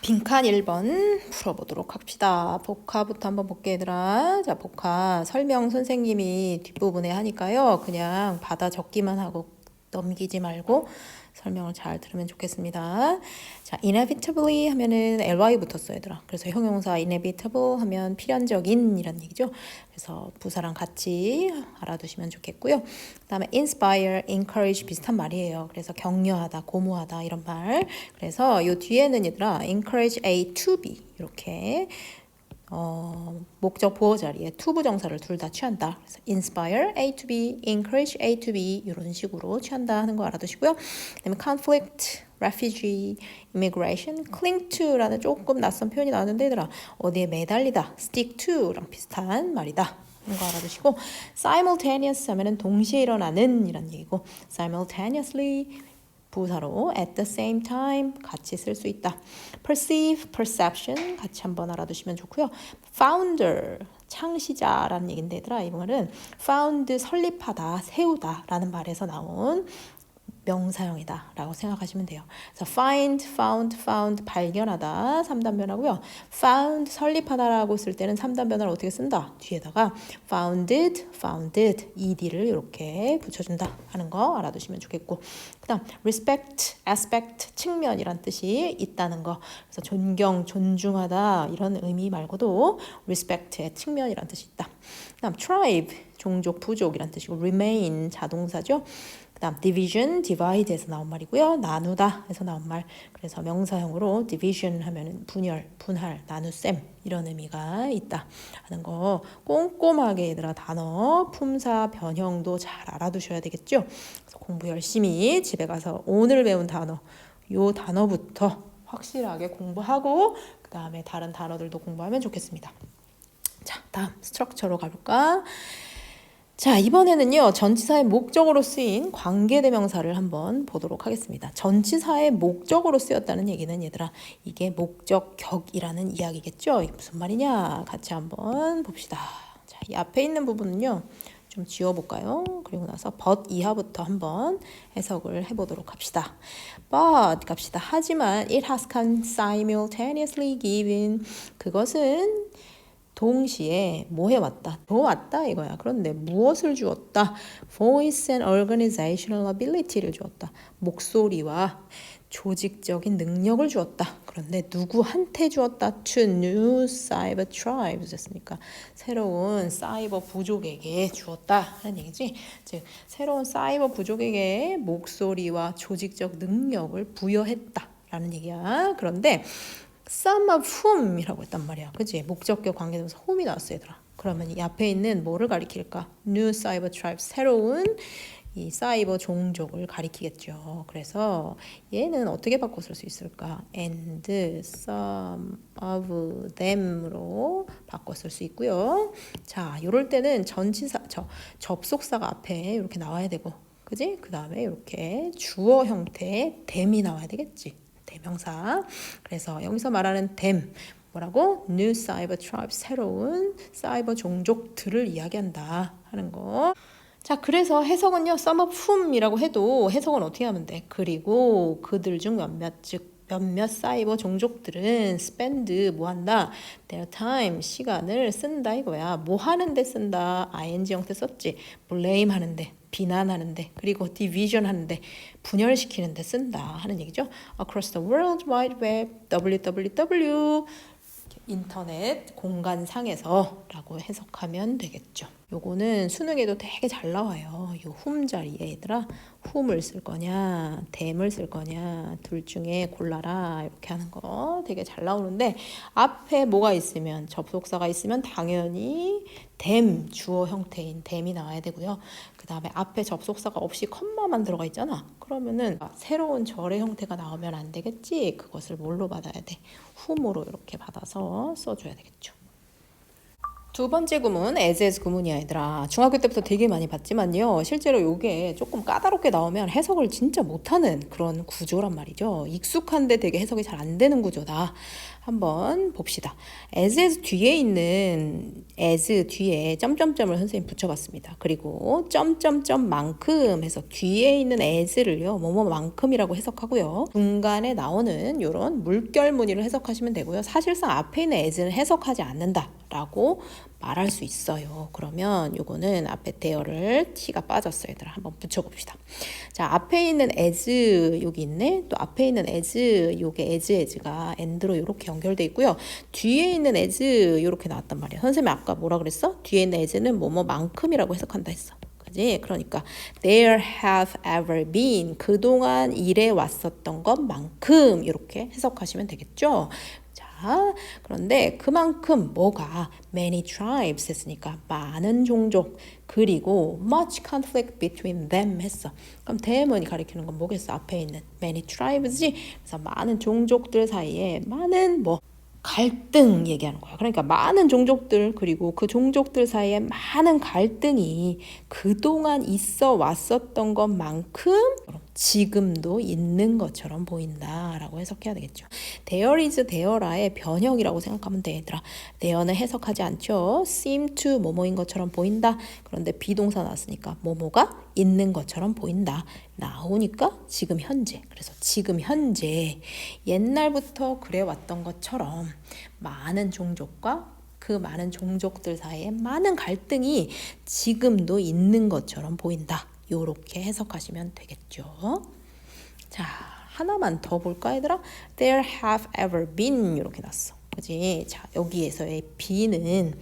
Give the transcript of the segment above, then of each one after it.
빈칸 1번 풀어보도록 합시다. 복화부터 한번 볼게 얘들아. 자, 복화 설명 선생님이 뒷부분에 하니까요. 그냥 받아 적기만 하고 넘기지 말고 설명을 잘 들으면 좋겠습니다. 자, inevitably 하면은 ly 붙었어요, 얘들아. 그래서 형용사 inevitable 하면 필연적인 이란 얘기죠. 그래서 부사랑 같이 알아두시면 좋겠고요. 그다음에 inspire, encourage 비슷한 말이에요. 그래서 격려하다, 고무하다 이런 말. 그래서 요 뒤에는 얘들아 encourage A to B 이렇게 목적 보호 자리에 to 부정사를 둘 다 취한다. 그래서 inspire A to B, encourage A to B 이런 식으로 취한다 하는 거 알아두시고요. 그다음에 conflict, refugee, immigration, cling to라는 조금 낯선 표현이 나왔는데 얘들아 어디에 매달리다, stick to랑 비슷한 말이다. 이거 알아두시고 simultaneous 하면은 동시에 일어나는 이란 얘기고 simultaneously 부사로 at the same time 같이 쓸 수 있다. perceive, perception 같이 한번 알아두시면 좋고요. founder, 창시자라는 얘긴데 얘들아 이 말은 found, 설립하다, 세우다 라는 말에서 나온 명사형이다 라고 생각하시면 돼요. 그래서 find, found 발견하다 3단변하고요. found 설립하다라고 쓸 때는 3단변을 어떻게 쓴다? 뒤에다가 founded ed를 이렇게 붙여준다 하는 거 알아두시면 좋겠고 그 다음 respect, aspect 측면이란 뜻이 있다는 거 그래서 존경, 존중하다 이런 의미 말고도 respect의 측면이란 뜻이 있다. 그 다음 tribe, 종족, 부족이란 뜻이고 remain 자동사죠. 그 다음 division, divide에서 나온 말이고요. 나누다 에서 나온 말. 그래서 명사형으로 division 하면은 분열, 분할, 나눗셈 이런 의미가 있다 하는 거 꼼꼼하게 얘들아 단어, 품사, 변형도 잘 알아두셔야 되겠죠. 그래서 공부 열심히 집에 가서 오늘 배운 단어, 요 단어부터 확실하게 공부하고 그 다음에 다른 단어들도 공부하면 좋겠습니다. 자, 다음 스트럭처로 가볼까? 자, 이번에는요. 전치사의 목적으로 쓰인 관계대명사를 한번 보도록 하겠습니다. 전치사의 목적으로 쓰였다는 얘기는 얘들아 이게 목적격이라는 이야기겠죠. 이게 무슨 말이냐 같이 한번 봅시다. 자, 이 앞에 있는 부분은요. 좀 지워볼까요? 그리고 나서 but 이하부터 한번 해석을 해보도록 합시다. but 갑시다. 하지만 it has come simultaneously given 그것은 동시에 뭐 해왔다? 줘왔다 이거야. 그런데 무엇을 주었다? Voice and organizational ability를 주었다. 목소리와 조직적인 능력을 주었다. 그런데 누구한테 주었다? To new cyber tribes 했으니까 새로운 사이버 부족에게 주었다 하는 얘기지. 즉 새로운 사이버 부족에게 목소리와 조직적 능력을 부여했다라는 얘기야. 그런데 some of whom이라고 했단 말이야. 그치? 목적격 관계대명사 whom이 나왔어 얘들아. 그러면 이 앞에 있는 뭐를 가리킬까? New cyber tribe, 새로운 이 사이버 종족을 가리키겠죠. 그래서 얘는 어떻게 바꿔 쓸 수 있을까? And some of them으로 바꿔 쓸 수 있고요. 자, 이럴 때는 전치사, 접속사가 앞에 이렇게 나와야 되고, 그지? 그 다음에 이렇게 주어 형태의 them이 나와야 되겠지. 대명사. 그래서 여기서 말하는 them 뭐라고? New cyber tribe 새로운 사이버 종족들을 이야기한다 하는 거. 자, 그래서 해석은요. some of whom이라고 해도 해석은 어떻게 하면 돼? 그리고 그들 중 몇몇 즉 몇몇 사이버 종족들은 spend 뭐 한다? their time 시간을 쓴다 이거야. 뭐 하는데 쓴다? ing 형태 썼지. blame 하는데 비난하는데 그리고 division 하는데 분열시키는데 쓴다 하는 얘기죠. Across the World Wide Web www 인터넷 공간상에서 라고 해석하면 되겠죠. 요거는 수능에도 되게 잘 나와요. 요 whom 자리에 얘들아 whom을 쓸 거냐 them을 쓸 거냐 둘 중에 골라라 이렇게 하는 거 되게 잘 나오는데 앞에 뭐가 있으면 접속사가 있으면 당연히 them 주어 형태인 them이 나와야 되고요. 그 다음에 앞에 접속사가 없이 컴마만 들어가 있잖아. 그러면은 새로운 절의 형태가 나오면 안 되겠지. 그것을 뭘로 받아야 돼? whom으로 이렇게 받아서 써줘야 되겠죠. 두 번째 구문 as 구문이야 얘들아. 중학교 때부터 되게 많이 봤지만요. 실제로 이게 조금 까다롭게 나오면 해석을 진짜 못하는 그런 구조란 말이죠. 익숙한데 되게 해석이 잘 안 되는 구조다. 한번 봅시다. as 뒤에 있는 as 뒤에 점점점을 선생님 붙여봤습니다. 그리고 점점점만큼 해서 뒤에 있는 as를요 뭐뭐만큼이라고 해석하고요. 중간에 나오는 이런 물결 무늬를 해석하시면 되고요. 사실상 앞에 있는 as는 해석하지 않는다라고 말할 수 있어요. 그러면 요거는 앞에 대어를 t가 빠졌어요. 얘들아 한번 붙여봅시다. 자, 앞에 있는 as 여기 있네. 또 앞에 있는 as 요게 as가 and로 이렇게 연결돼 있고요. 뒤에 있는 as 이렇게 나왔단 말이야. 선생님이 아까 뭐라 그랬어? 뒤에 있는 as는 뭐뭐만큼이라고 해석한다 했어. 그지? 그러니까 there have ever been 그동안 일해 왔었던 것만큼 이렇게 해석하시면 되겠죠. 자, 그런데 그만큼 뭐가 many tribes 했으니까 많은 종족 그리고 much conflict between them 했어. 그럼 them이 가리키는 건 뭐겠어? 앞에 있는 many tribes지. 그래서 많은 종족들 사이에 많은 뭐 갈등 얘기하는 거야. 그러니까 많은 종족들 그리고 그 종족들 사이에 많은 갈등이 그동안 있어 왔었던 것만큼 지금도 있는 것처럼 보인다라고 해석해야 되겠죠. There is, there are의 변형이라고 생각하면 돼 얘들아. there는 해석하지 않죠. seem to 뭐뭐인 것처럼 보인다. 그런데 비동사 나왔으니까 뭐뭐가 있는 것처럼 보인다. 나오니까 지금 현재. 그래서 지금 현재 옛날부터 그래왔던 것처럼 많은 종족과 그 많은 종족들 사이에 많은 갈등이 지금도 있는 것처럼 보인다. 요렇게 해석하시면 되겠죠. 자, 하나만 더 볼까 얘들아? There have ever been 이렇게 났어. 그지? 자, 여기에서의 be는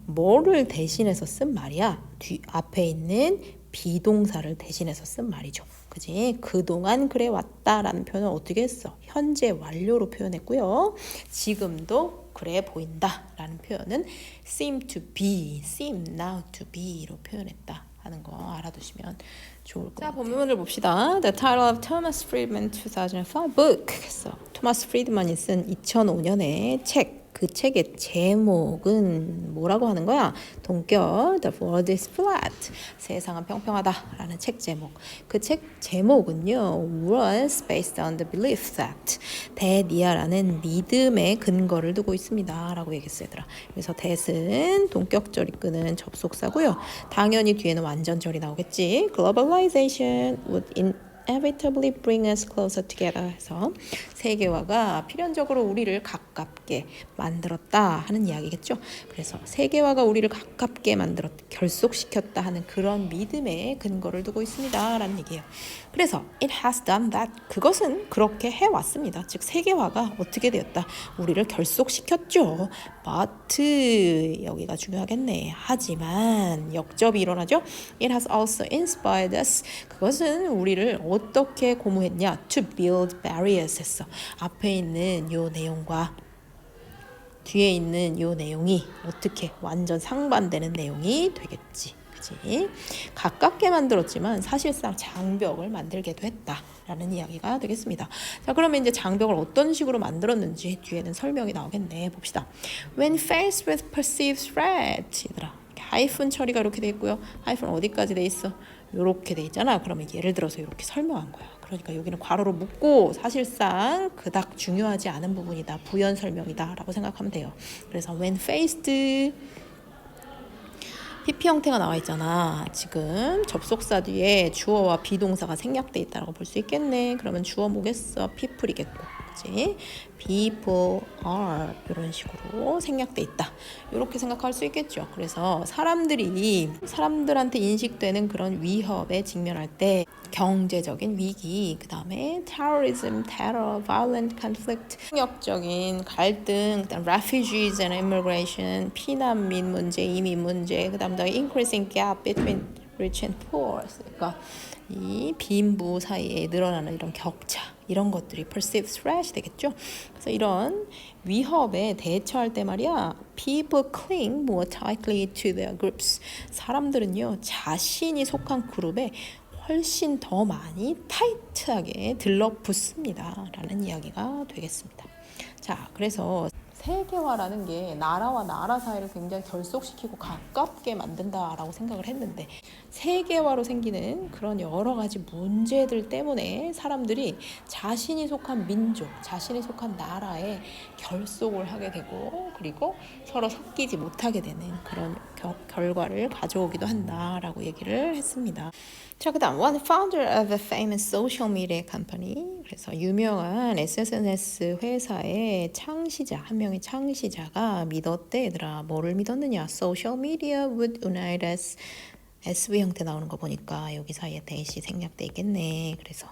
뭐를 대신해서 쓴 말이야? 앞에 있는 비동사를 대신해서 쓴 말이죠. 그지? 그동안 그래 왔다라는 표현을 어떻게 했어? 현재 완료로 표현했고요. 지금도 그래 보인다라는 표현은 seem to be, seem now to be로 표현했다 하는 거 알아두시면 좋을 것 같아요. 자, 본문을 봅시다. The title of Thomas Friedman 2005 book. 그래서 토마스 프리드만이 쓴 2005년의 책. 그 책의 제목은 뭐라고 하는 거야? 동격 The world is flat. 세상은 평평하다라는 책 제목. 그 책 제목은요. was based on the belief that 대니아라는 믿음의 근거를 두고 있습니다. 라고 얘기했어요. 얘들아. 그래서 that은 동격절이 끄는 접속사고요. 당연히 뒤에는 완전절이 나오겠지. Globalization would inevitably bring us closer together 해서 세계화가 필연적으로 우리를 가깝게 만들었다 하는 이야기겠죠. 그래서 세계화가 우리를 가깝게 결속시켰다 하는 그런 믿음의 근거를 두고 있습니다 라는 얘기예요. 그래서 it has done that 그것은 그렇게 해왔습니다. 즉 세계화가 어떻게 되었다? 우리를 결속시켰죠. but 여기가 중요하겠네. 하지만 역접이 일어나죠. It has also inspired us 그것은 우리를 어떻게 고무했냐? To build barriers 했어. 앞에 있는 요 내용과 뒤에 있는 요 내용이 어떻게 완전 상반되는 내용이 되겠지. 그치? 가깝게 만들었지만 사실상 장벽을 만들게도 했다라는 이야기가 되겠습니다. 자, 그러면 이제 장벽을 어떤 식으로 만들었는지 뒤에는 설명이 나오겠네. 봅시다. When faced with perceived threat 얘들아 하이픈 처리가 이렇게 돼 있고요. 하이픈 어디까지 돼 있어? 이렇게 돼 있잖아. 그러면 예를 들어서 이렇게 설명한 거야. 그러니까 여기는 괄호로 묶고 사실상 그닥 중요하지 않은 부분이다. 부연 설명이다 라고 생각하면 돼요. 그래서 when faced PP 형태가 나와 있잖아. 지금 접속사 뒤에 주어와 비동사가 생략돼 있다고 볼 수 있겠네. 그러면 주어 뭐겠어? people이겠고. 그치? people are 이런 식으로 생략돼 있다. 이렇게 생각할 수 있겠죠. 그래서 사람들한테 인식되는 그런 위협에 직면할 때 경제적인 위기, 그 다음에 terrorism, terror, violent conflict, 폭력적인 갈등, 그다음 refugees and immigration, 피난민 문제, 이민 문제, 그다음 increasing gap between rich and poor. 그러니까 이 빈부 사이에 늘어나는 이런 격차, 이런 것들이 perceived threat이 되겠죠. 그래서 이런 위협에 대처할 때 말이야, people cling more tightly to their groups. 사람들은요, 자신이 속한 그룹에 훨씬 더 많이 타이트하게 들러붙습니다 라는 이야기가 되겠습니다. 자, 그래서 세계화라는 게 나라와 나라 사이를 굉장히 결속시키고 가깝게 만든다라고 생각을 했는데 세계화로 생기는 그런 여러 가지 문제들 때문에 사람들이 자신이 속한 민족, 자신이 속한 나라에 결속을 하게 되고 그리고 서로 섞이지 못하게 되는 그런 결과를 가져오기도 한다라고 얘기를 했습니다. 자, 그다음 one founder of a famous social media company. 그래서 유명한 SNS 회사의 창시자, 한 명의 창시자가 믿었대, 얘들아. 뭐를 믿었느냐? Social media would unite us. SV 형태 나오는 거 보니까 여기 사이에 대시 생략돼 있겠네. 그래서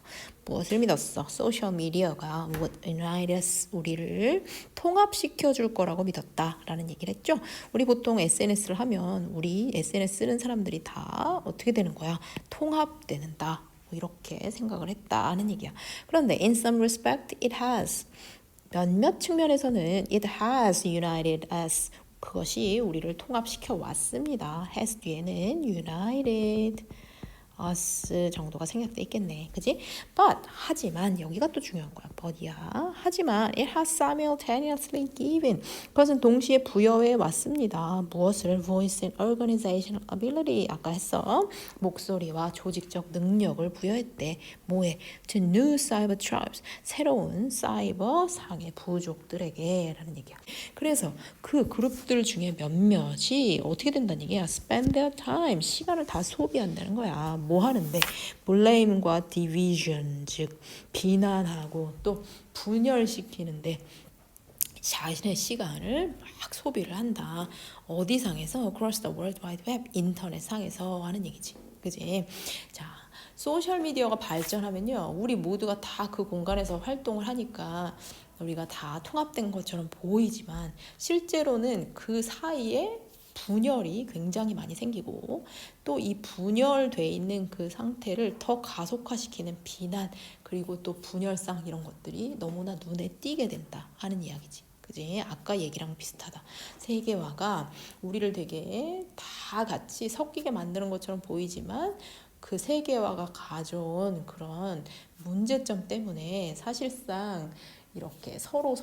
무엇을 믿었어? 소셜 미디어가 would unite us, 우리를 통합시켜 줄 거라고 믿었다라는 얘기를 했죠. 우리 보통 SNS를 하면 우리 SNS 쓰는 사람들이 다 어떻게 되는 거야? 통합되는다. 뭐 이렇게 생각을 했다는 얘기야. 그런데 in some respect it has. 몇몇 측면에서는 it has united us. 그것이 우리를 통합시켜 왔습니다. has 뒤에는 united us 정도가 생략돼 있겠네. 그지? But 하지만 여기가 또 중요한 거야. but이야. 하지만 it has simultaneously given. 그것은 동시에 부여해 왔습니다. 무엇을? voice and organizational ability. 아까 했어. 목소리와 조직적 능력을 부여했대. 뭐에? to new cyber tribes. 새로운 사이버 상의 부족들에게 라는 얘기야. 그래서 그 그룹들 중에 몇몇이 어떻게 된다는 얘기야? spend their time. 시간을 다 소비한다는 거야. 뭐 하는데? blame과 division, 즉 비난하고 또 분열시키는데 자신의 시간을 막 소비를 한다. 어디 상에서? across the world wide web, 인터넷 상에서 하는 얘기지. 그지? 자, 소셜미디어가 발전하면요, 우리 모두가 다 그 공간에서 활동을 하니까 우리가 다 통합된 것처럼 보이지만 실제로는 그 사이에 분열이 굉장히 많이 생기고 또 이 분열돼 있는 그 상태를 더 가속화시키는 비난 그리고 또 분열상 이런 것들이 너무나 눈에 띄게 된다 하는 이야기지. 그지? 아까 얘기랑 비슷하다. 세계화가 우리를 되게 다 같이 섞이게 만드는 것처럼 보이지만 그 세계화가 가져온 그런 문제점 때문에 사실상 이렇게 서로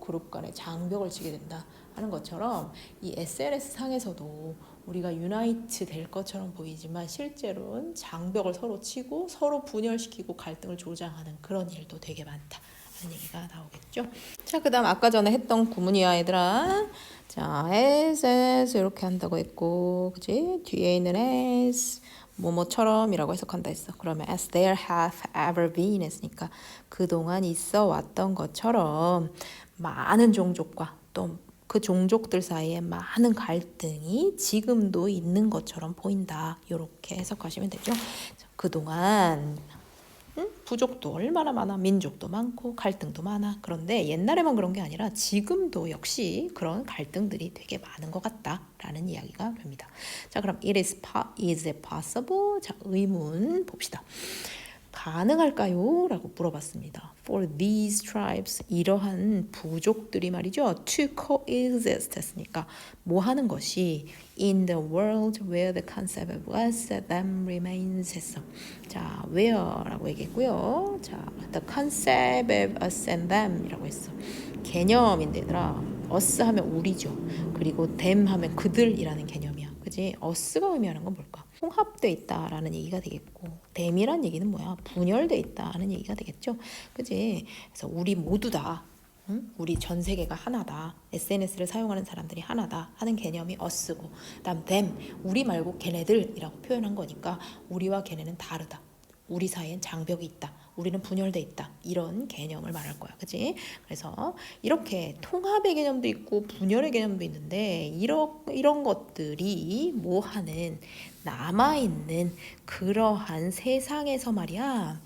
그룹 간에 장벽을 치게 된다 하는 것처럼 이 SNS 상에서도 우리가 유나이트 될 것처럼 보이지만 실제로는 장벽을 서로 치고 서로 분열시키고 갈등을 조장하는 그런 일도 되게 많다 하는 얘기가 나오겠죠. 자, 그 다음 아까 전에 했던 구문이야 얘들아. 자, as 이렇게 한다고 했고, 그지? 뒤에 있는 as 뭐뭐처럼이라고 해석한다 했어. 그러면 as there have ever been 했으니까 그동안 있어 왔던 것처럼 많은 종족과 또 그 종족들 사이에 많은 갈등이 지금도 있는 것처럼 보인다. 이렇게 해석하시면 되죠. 그동안 부족도 얼마나 많아, 민족도 많고 갈등도 많아. 그런데 옛날에만 그런 게 아니라 지금도 역시 그런 갈등들이 되게 많은 것 같다라는 이야기가 됩니다. 자, 그럼 is it possible? 자, 의문 봅시다. 가능할까요? 라고 물어봤습니다. For these tribes, 이러한 부족들이 말이죠. To coexist 했으니까 뭐 하는 것이 in the world where the concept of us and them remains 했어. 자, where라고 얘기했고요. 자, the concept of us and them 이라고 했어. 개념인데 얘들아, us 하면 우리죠. 그리고 them 하면 그들이라는 개념이야. 그지? us가 의미하는 건 뭘까? 통합돼 있다라는 얘기가 되겠고, them이란 얘기는 뭐야? 분열돼 있다는 얘기가 되겠죠. 그지? 그래서 우리 모두 다, 우리 전 세계가 하나다. SNS를 사용하는 사람들이 하나다 하는 개념이 us고, 그다음 them, 우리 말고 걔네들이라고 표현한 거니까 우리와 걔네는 다르다. 우리 사이엔 장벽이 있다. 우리는 분열돼 있다. 이런 개념을 말할 거야. 그치? 그래서 이렇게 통합의 개념도 있고 분열의 개념도 있는데 이런 것들이 뭐 하는 남아있는 그러한 세상에서 말이야.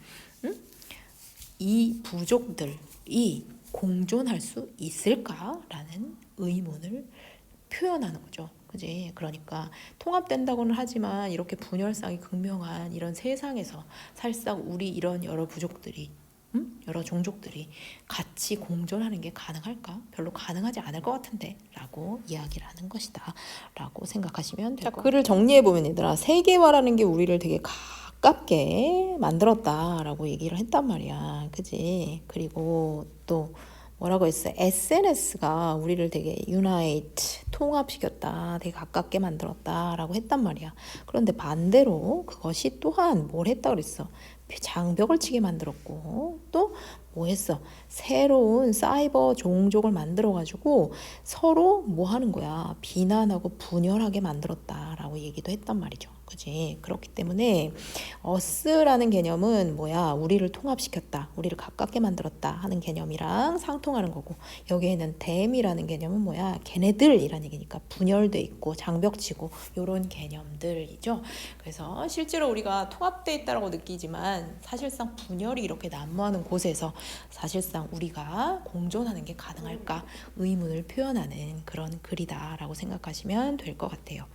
이 부족들이 공존할 수 있을까라는 의문을 표현하는 거죠. 그지? 그러니까 통합된다고는 하지만 이렇게 분열상이 극명한 이런 세상에서 사실상 우리 이런 여러 부족들이 여러 종족들이 같이 공존하는 게 가능할까? 별로 가능하지 않을 것 같은데 라고 이야기를 하는 것이다 라고 생각하시면 될 것 같아요. 글을 정리해보면 얘들아, 세계화라는 게 우리를 되게 가깝게 만들었다 라고 얘기를 했단 말이야. 그지? 그리고 또 뭐라고 했어? SNS가 우리를 되게 unite, 통합시켰다, 되게 가깝게 만들었다라고 했단 말이야. 그런데 반대로 그것이 또한 뭘 했다 그랬어? 장벽을 치게 만들었고 또 뭐 했어? 새로운 사이버 종족을 만들어가지고 서로 뭐 하는 거야? 비난하고 분열하게 만들었다라고 얘기도 했단 말이죠. 그지? 그렇기 때문에 어스라는 개념은 뭐야? 우리를 통합시켰다, 우리를 가깝게 만들었다 하는 개념이랑 상통하는 거고, 여기에는 댐이라는 개념은 뭐야? 걔네들이라는 얘기니까 분열돼 있고 장벽치고 요런 개념들이죠. 그래서 실제로 우리가 통합돼 있다고 느끼지만 사실상 분열이 이렇게 난무하는 곳에서 사실상 우리가 공존하는 게 가능할까 의문을 표현하는 그런 글이다라고 생각하시면 될 것 같아요.